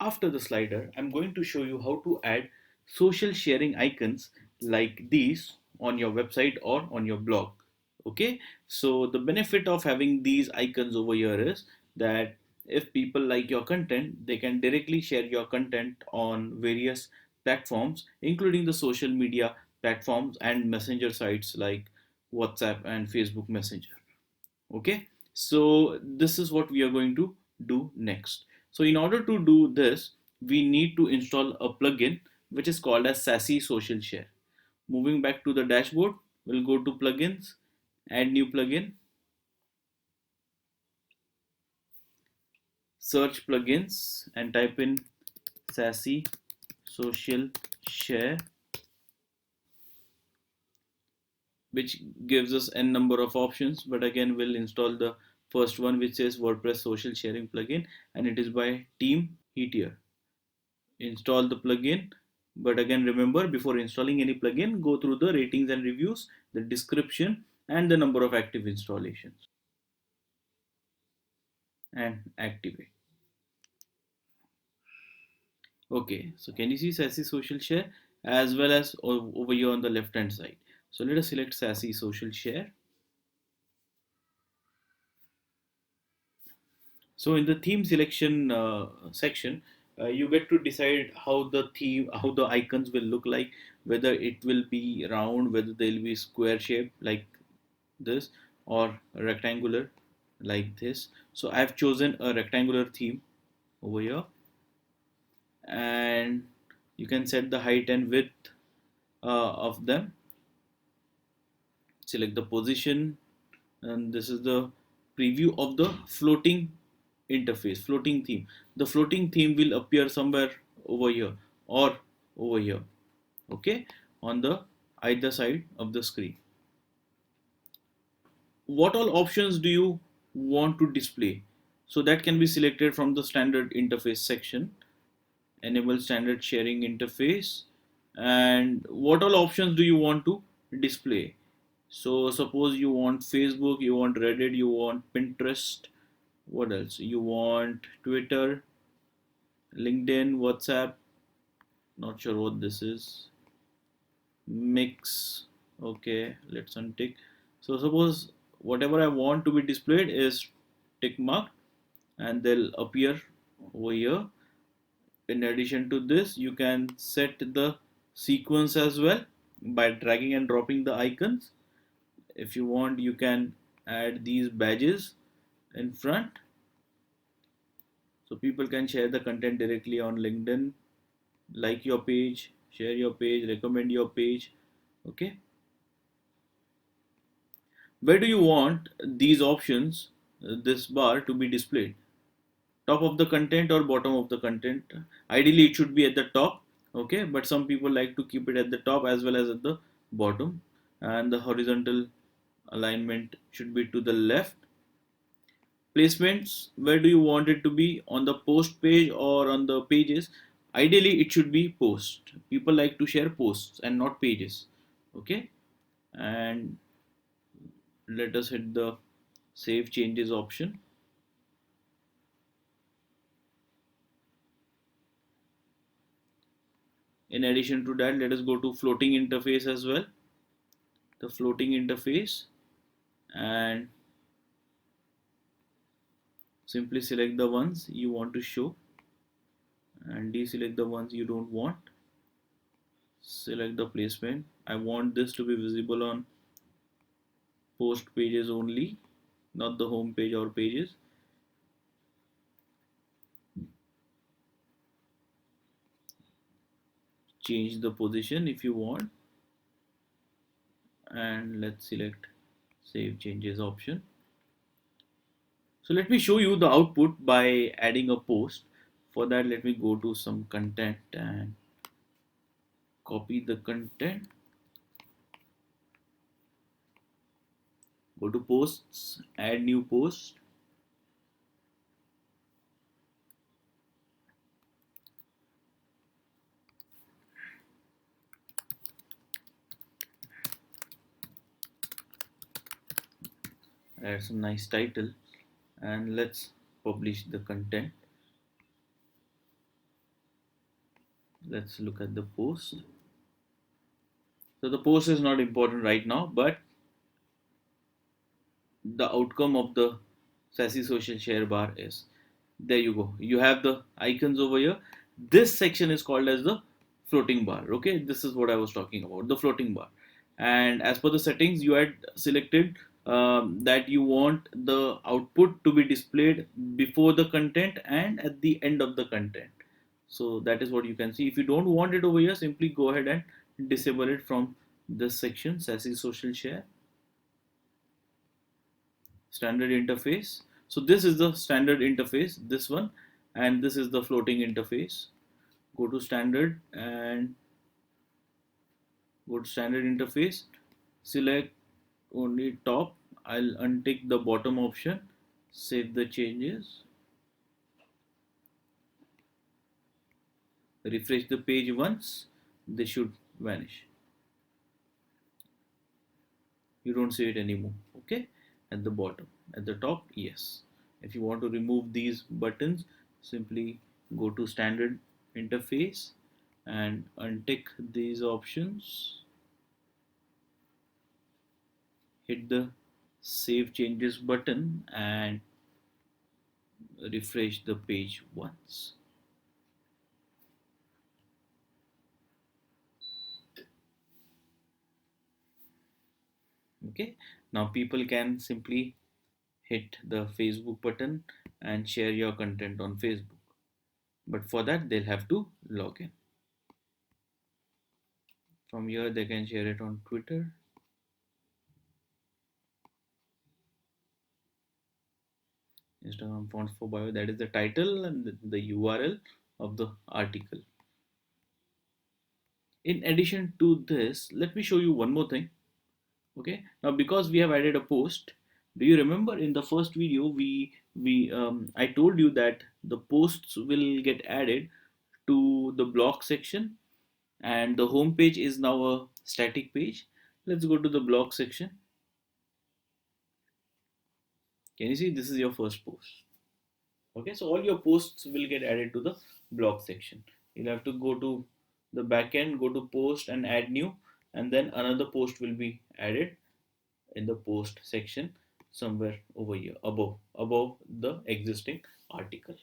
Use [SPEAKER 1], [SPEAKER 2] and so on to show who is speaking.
[SPEAKER 1] After the slider, I'm going to show you how to add social sharing icons like these on your website or on your blog. Okay, so the benefit of having these icons over here is that if people like your content, they can directly share your content on various platforms, including the social media platforms and messenger sites like WhatsApp and Facebook Messenger. Okay, so this is what we are going to do next. So in order to do this, we need to install a plugin which is called as Sassy Social Share. Moving back to the dashboard, we'll go to plugins, add new plugin, search plugins and type in Sassy Social Share, which gives us n number of options, but again we'll install the first one which says WordPress social sharing plugin, and it is by Team Heatier. Install the plugin, but again remember, before installing any plugin, go through the ratings and reviews, the description and the number of active installations, and activate. Okay, so can you see Sassy Social Share as well as over here on the left hand side? So let us select Sassy Social Share. So in the theme selection section, you get to decide how the theme, how the icons will look like, whether it will be round, whether they'll be square shape like this, or rectangular like this. So I've chosen a rectangular theme over here, and you can set the height and width of them. Select the position, and this is the preview of the floating interface, floating theme. The floating theme will appear somewhere over here or over here, okay, on the either side of the screen. What all options do you want to display? So that can be selected from the standard interface section. Enable standard sharing interface. And what all options do you want to display? So suppose you want Facebook, you want Reddit, you want Pinterest, what else, you want Twitter, LinkedIn, WhatsApp, not sure what this is, mix. Okay, let's untick. So suppose whatever I want to be displayed is tick mark, and they'll appear over here. In addition to this, you can set the sequence as well by dragging and dropping the icons. If you want, you can add these badges in front, so people can share the content directly on LinkedIn, like your page, share your page, recommend your page. Okay, where do you want these options, this bar to be displayed? Top of the content or bottom of the content? Ideally it should be at the top, okay, but some people like to keep it at the top as well as at the bottom, and the horizontal alignment should be to the left. Placements, where do you want it to be, on the post page or on the pages? Ideally it should be post. People like to share posts and not pages. Okay, and let us hit the save changes option. In addition to that, let us go to floating interface as well, the floating interface, and simply select the ones you want to show and deselect the ones you don't want. Select the placement. I want this to be visible on post pages only, not the home page or pages. Change the position if you want, and let's select save changes option. So let me show you the output by adding a post. For that, let me go to some content and copy the content. Go to posts, add new post. Add some nice title, and let's publish the content. Let's look at the post. So the post is not important right now, but the outcome of the sassy social share bar is, there you go, you have the icons over here. This section is called as the floating bar. Okay, this is what I was talking about, the floating bar. And as per the settings, you had selected that you want the output to be displayed before the content and at the end of the content. So that is what you can see. If you don't want it over here, simply go ahead and disable it from this section, sassy social share, standard interface. So this is the standard interface, this one, and this is the floating interface. Go to standard and go to standard interface, select only top. I'll untick the bottom option, save the changes, refresh the page once, they should vanish. You don't see it anymore. Okay, at the bottom, at the top, yes. If you want to remove these buttons, simply go to standard interface and untick these options, hit the save changes button and refresh the page once. Okay, now people can simply hit the Facebook button and share your content on Facebook, but for that they'll have to log in. From here they can share it on Twitter, Instagram fonts for bio, that is the title and the URL of the article. In addition to this, let me show you one more thing. Okay, now because we have added a post, do you remember in the first video we I told you that the posts will get added to the blog section and the home page is now a static page. Let's go to the blog section. Can you see, this is your first post? Okay, so all your posts will get added to the blog section. You'll have to go to the backend, go to post and add new, and then another post will be added in the post section somewhere over here above the existing article.